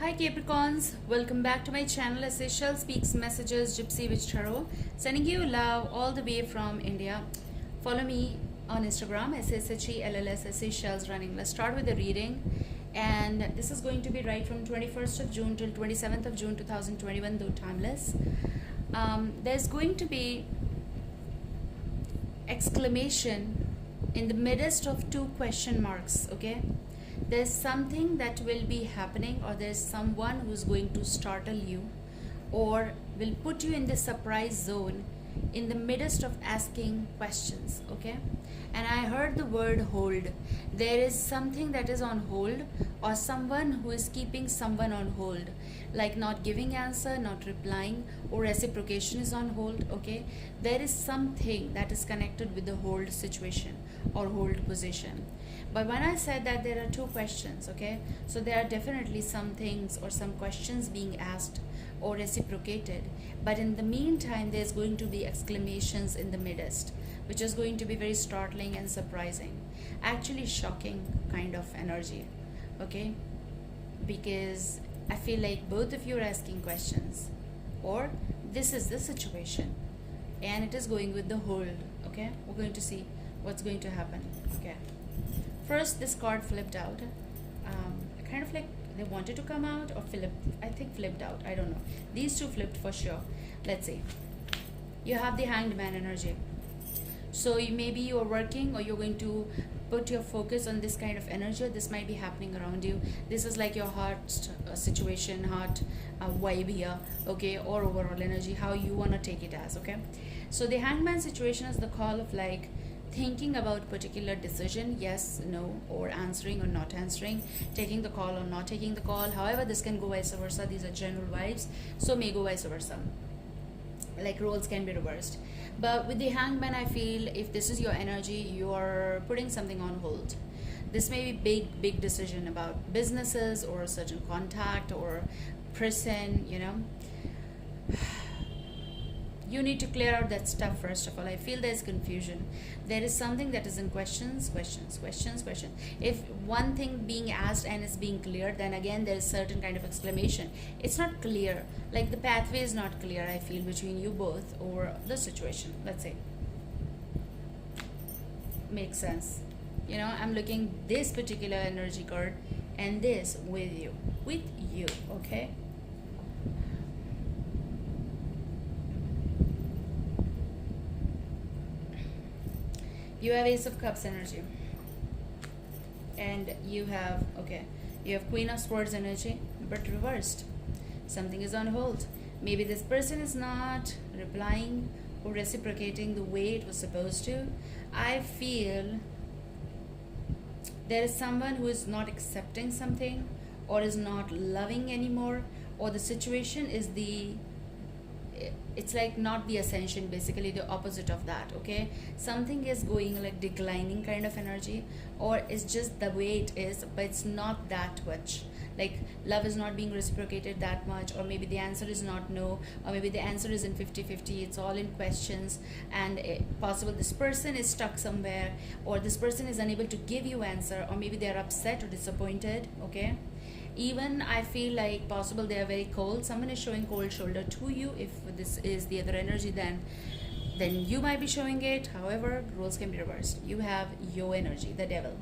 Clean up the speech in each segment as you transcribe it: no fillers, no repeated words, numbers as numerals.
Hi Capricorns, welcome back to my channel as Seychelles Speaks Messages Gypsy Witch Tarot, sending you love all the way from India. Follow me on Instagram SSHELLS Seychelles Running. Let's start with the reading, and this is going to be right from 21st of June till 27th of June 2021, though timeless. There's going to be exclamation in the midst of two question marks, okay? There's something that will be happening, or there's someone who's going to startle you or will put you in the surprise zone in the midst of asking questions, okay? And I heard the word hold. There is something that is on hold, or someone who is keeping someone on hold, like not giving answer, not replying, or reciprocation is on hold, okay? There is something that is connected with the hold situation or hold position. But when I said that there are two questions, okay, so there are definitely some things or some questions being asked or reciprocated, but in the meantime there's going to be exclamations in the midst, which is going to be very startling and surprising, actually shocking kind of energy, okay? Because I feel like both of you are asking questions, or this is the situation and it is going with the hold, okay? We're going to see what's going to happen, okay? First, this card flipped out. Kind of like they wanted to come out, or I think flipped out. I don't know. These two flipped for sure. Let's see. You have the Hanged Man energy. So maybe you're working, or you're going to put your focus on this kind of energy. This might be happening around you. This is like your heart situation, heart vibe here, okay, or overall energy, how you want to take it as, okay? So the Hanged Man situation is the call of like thinking about particular decision, yes, no, or answering or not answering, taking the call or not taking the call. However, this can go vice versa. These are general vibes, so may go vice versa, like roles can be reversed. But with the Hanged Man, I feel if this is your energy, you are putting something on hold. This may be big decision about businesses or a certain contact or person, you know. You need to clear out that stuff first of all. I feel there's confusion. There is something that is in questions. If one thing being asked and is being cleared, then again there is certain kind of exclamation. It's not clear. Like the pathway is not clear, I feel, between you both or the situation. Let's say. Makes sense. You know, I'm looking this particular energy card and this with you. Okay? You have Ace of Cups energy, and you have Queen of Swords energy, but reversed. Something is on hold. Maybe this person is not replying or reciprocating the way it was supposed to. I feel there is someone who is not accepting something, or is not loving anymore, or the situation is it's like not the ascension, basically the opposite of that, okay? Something is going like declining kind of energy, or it's just the way it is, but it's not that much. Like love is not being reciprocated that much, or maybe the answer is not no, or maybe the answer is in 50-50. It's all in questions, and possible this person is stuck somewhere, or this person is unable to give you answer, or maybe they're upset or disappointed, okay? Even I feel like possible they are very cold. Someone is showing cold shoulder to you. If this is the other energy, then you might be showing it. However, roles can be reversed. You have your energy, the devil.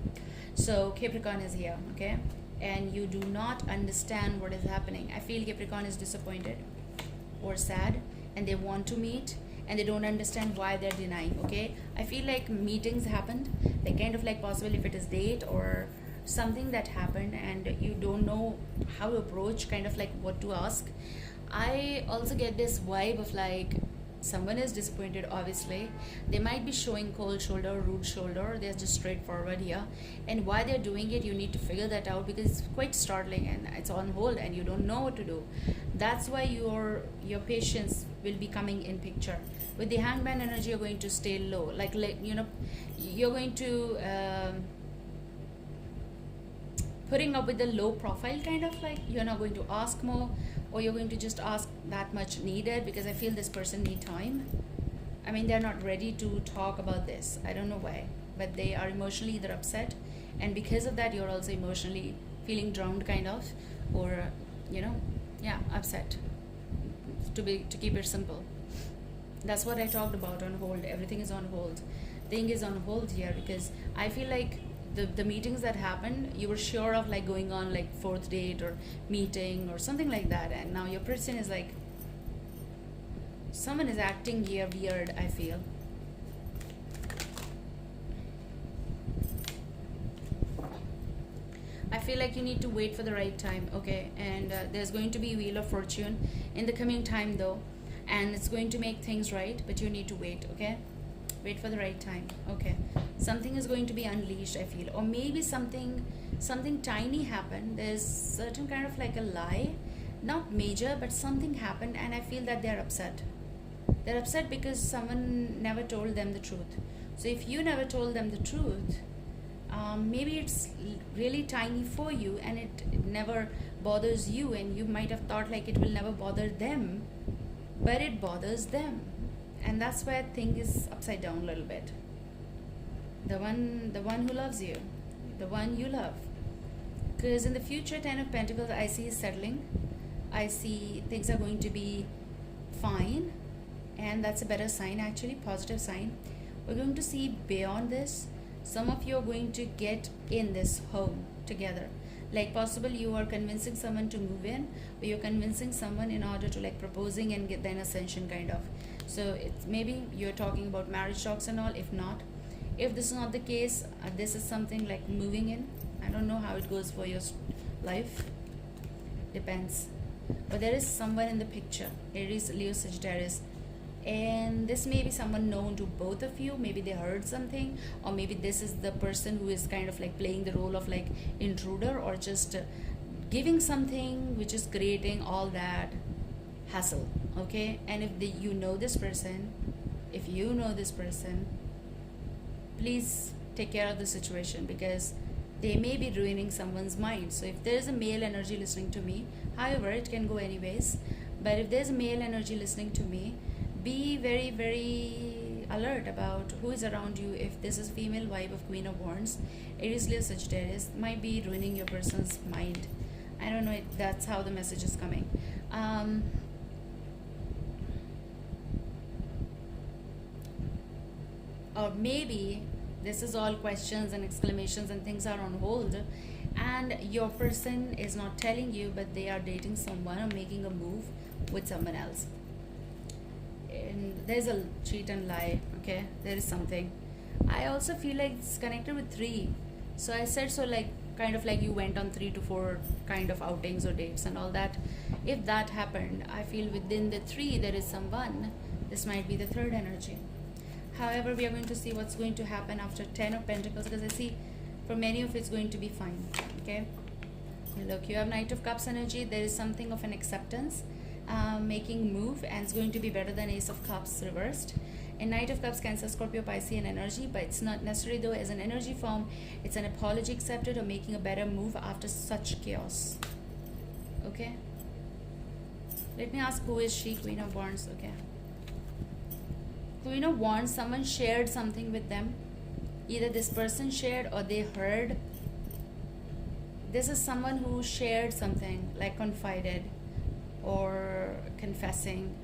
So Capricorn is here, okay? And you do not understand what is happening. I feel Capricorn is disappointed or sad, and they want to meet, and they don't understand why they're denying, okay? I feel like meetings happened, like kind of like possible if it is date or something that happened, and you don't know how to approach, kind of like what to ask. I also get this vibe of like someone is disappointed. Obviously they might be showing cold shoulder, rude shoulder. They're just straightforward here, and why they're doing it, you need to figure that out, because it's quite startling and it's on hold and you don't know what to do. That's why your patience will be coming in picture. With the Hanged Man energy, you're going to stay low, like you know, you're going to putting up with the low profile, kind of like you're not going to ask more, or you're going to just ask that much needed, because I feel this person need time. I mean, they're not ready to talk about this. I don't know why, but they are emotionally either upset, and because of that you're also emotionally feeling drowned, kind of, or you know, yeah, upset, to keep it simple. That's what I talked about on hold. Everything is on hold. Thing is on hold here because I feel like the meetings that happened, you were sure of like going on like fourth date or meeting or something like that, and now your person is like, someone is acting here weird, I feel. I feel like you need to wait for the right time, okay? And there's going to be Wheel of Fortune in the coming time though, and it's going to make things right, but you need to wait, okay? Wait for the right time, okay? Something is going to be unleashed, I feel, or maybe something tiny happened. There's certain kind of like a lie, not major, but something happened, and I feel that they're upset. They're upset because someone never told them the truth. So if you never told them the truth, maybe it's really tiny for you and it never bothers you, and you might have thought like it will never bother them, but it bothers them, and that's where thing is upside down a little bit. The one who loves you, the one you love, because in the future, 10 of Pentacles I see is settling. I see things are going to be fine, and that's a better sign, actually positive sign. We're going to see beyond this. Some of you are going to get in this home together, like possible you are convincing someone to move in, or you're convincing someone in order to like proposing and get then ascension kind of. So it's maybe you're talking about marriage talks and all. If not, if this is not the case, this is something like moving in. I don't know how it goes for your life, depends, but there is someone in the picture, Aries, Leo, Sagittarius, and this may be someone known to both of you. Maybe they heard something, or maybe this is the person who is kind of like playing the role of like intruder, or just giving something which is creating all that hassle, okay? And if you know this person, please take care of the situation, because they may be ruining someone's mind. So if there's a male energy listening to me, however it can go anyways, but if there's a male energy listening to me, be very, very alert about who is around you. If this is female vibe of Queen of Wands, Aries, Leo, Sagittarius, might be ruining your person's mind. I don't know, that's how the message is coming. Or maybe this is all questions and exclamations and things are on hold, and your person is not telling you, but they are dating someone or making a move with someone else. And there's a cheat and lie, okay? There is something. I also feel like it's connected with 3. So I said, so like kind of like you went on 3 to 4 kind of outings or dates and all that. If that happened, I feel within the 3 there is someone. This might be the third energy. However, we are going to see what's going to happen after 10 of Pentacles, because I see for many of it's going to be fine, okay? Look, you have Knight of Cups energy. There is something of an acceptance, making move, and it's going to be better than Ace of Cups reversed. And Knight of Cups, Cancer, Scorpio, Piscean energy, but it's not necessarily though as an energy form. It's an apology accepted or making a better move after such chaos, okay? Let me ask, who is she? Queen of Wands, okay? Queen of Wands, someone shared something with them. Either this person shared or they heard. This is someone who shared something, like confided or confessing,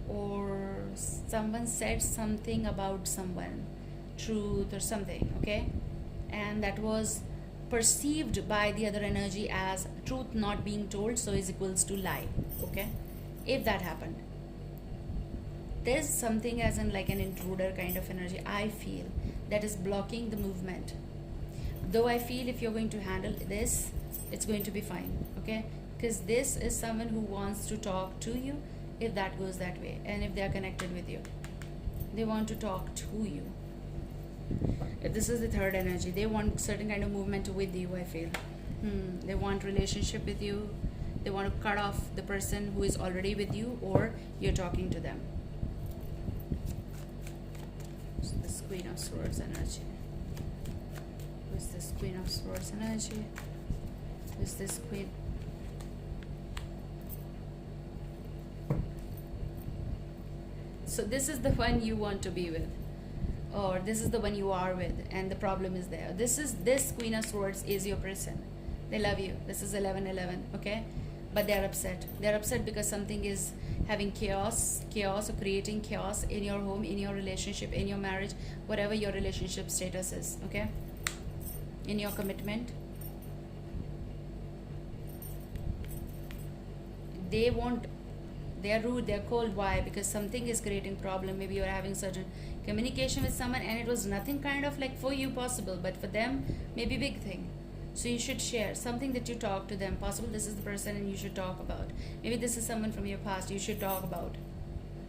or someone said something about someone, truth or something, okay? And that was perceived by the other energy as truth not being told, so is equals to lie, okay? If that happened, there's something as in like an intruder kind of energy, I feel, that is blocking the movement. Though I feel if you're going to handle this, it's going to be fine, okay? Because this is someone who wants to talk to you, if that goes that way, and if they are connected with you, they want to talk to you. If this is the third energy, they want certain kind of movement with you, I feel. They want relationship with you. They want to cut off the person who is already with you, or you're talking to them. So this Queen of Swords energy. Who's this Queen of Swords energy? Who's this Queen? So this is the one you want to be with, or this is the one you are with, and the problem is there. This Queen of Swords is your person. They love you. This is 11-11, okay? but they're upset because something is having chaos or creating chaos in your home, in your relationship, in your marriage, whatever your relationship status is, okay, in your commitment. They're rude, they're cold. Why? Because something is creating problem. Maybe you're having certain communication with someone and it was nothing kind of like for you possible, but for them maybe big thing. So you should share something that you talk to them. Possible this is the person and you should talk about. Maybe this is someone from your past you should talk about.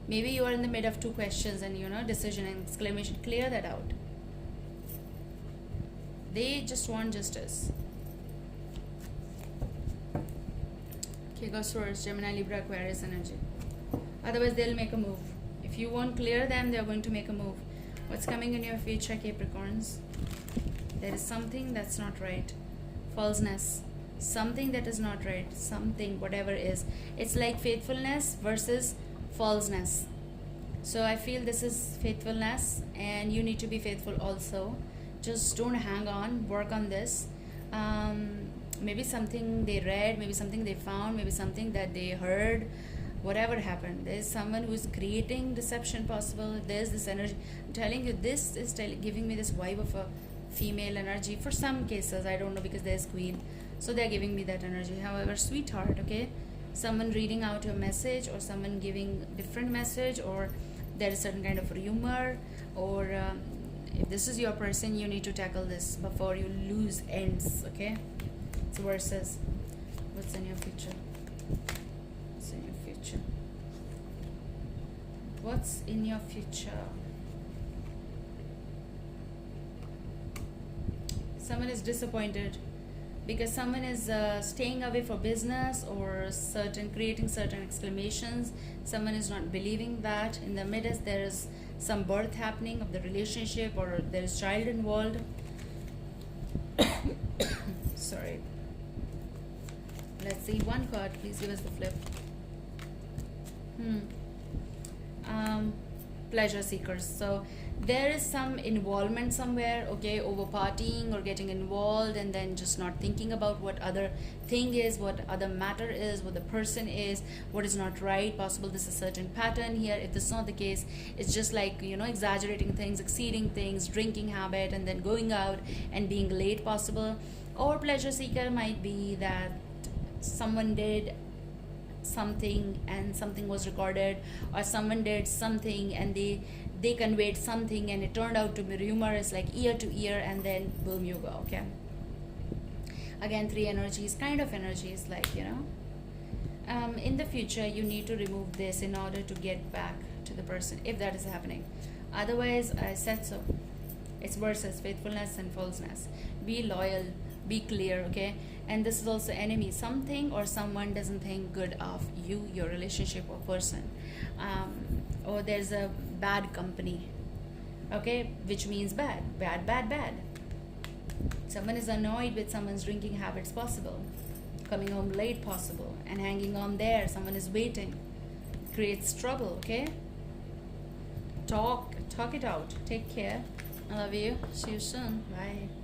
Maybe you are in the mid of two questions and decision and exclamation. Clear that out. They just want justice. Okay, go Source, Gemini, Libra, Aquarius energy. Otherwise they'll make a move. If you won't clear them, they're going to make a move. What's coming in your future, Capricorns? There is something that's not right. Falseness. Something that is not right. Something, whatever is. It's like faithfulness versus falseness. So I feel this is faithfulness and you need to be faithful also. Just don't hang on. Work on this. Maybe something they read, maybe something they found, maybe something that they heard. Whatever happened, there's someone who's creating deception possible. There's this energy. I'm telling you, this is giving me this vibe of a female energy. For some cases, I don't know, because there's queen. So they're giving me that energy. However, sweetheart, okay? Someone reading out your message or someone giving different message, or there is certain kind of rumor, or if this is your person, you need to tackle this before you lose ends, okay? It's verses. What's in your future? What's in your future? What's in your future? Someone is disappointed because someone is staying away for business or creating certain exclamations. Someone is not believing that. In the midst, there is some birth happening of the relationship, or there is child involved. Sorry. Let's see one card. Please give us the flip. Pleasure seekers. So there is some involvement somewhere, okay, over partying or getting involved, and then just not thinking about what other thing is, what other matter is, what the person is, what is not right. Possible this is a certain pattern here. If this is not the case, it's just like exaggerating things, exceeding things, drinking habit, and then going out and being late. Possible. Or pleasure seeker might be that someone did something and something was recorded, or someone did something and they conveyed something and it turned out to be rumors, like ear to ear, and then boom, you go, okay? Again, three energies, kind of energies, like in the future you need to remove this in order to get back to the person, if that is happening. Otherwise, I said so. It's versus faithfulness and falseness. Be loyal, be clear, okay? And this is also enemy. Something or someone doesn't think good of you, your relationship or person, or there's a bad company, okay, which means bad. Someone is annoyed with someone's drinking habits, possible, coming home late, possible, and hanging on there. Someone is waiting, creates trouble, okay? Talk it out. Take care. I love you. See you soon. Bye.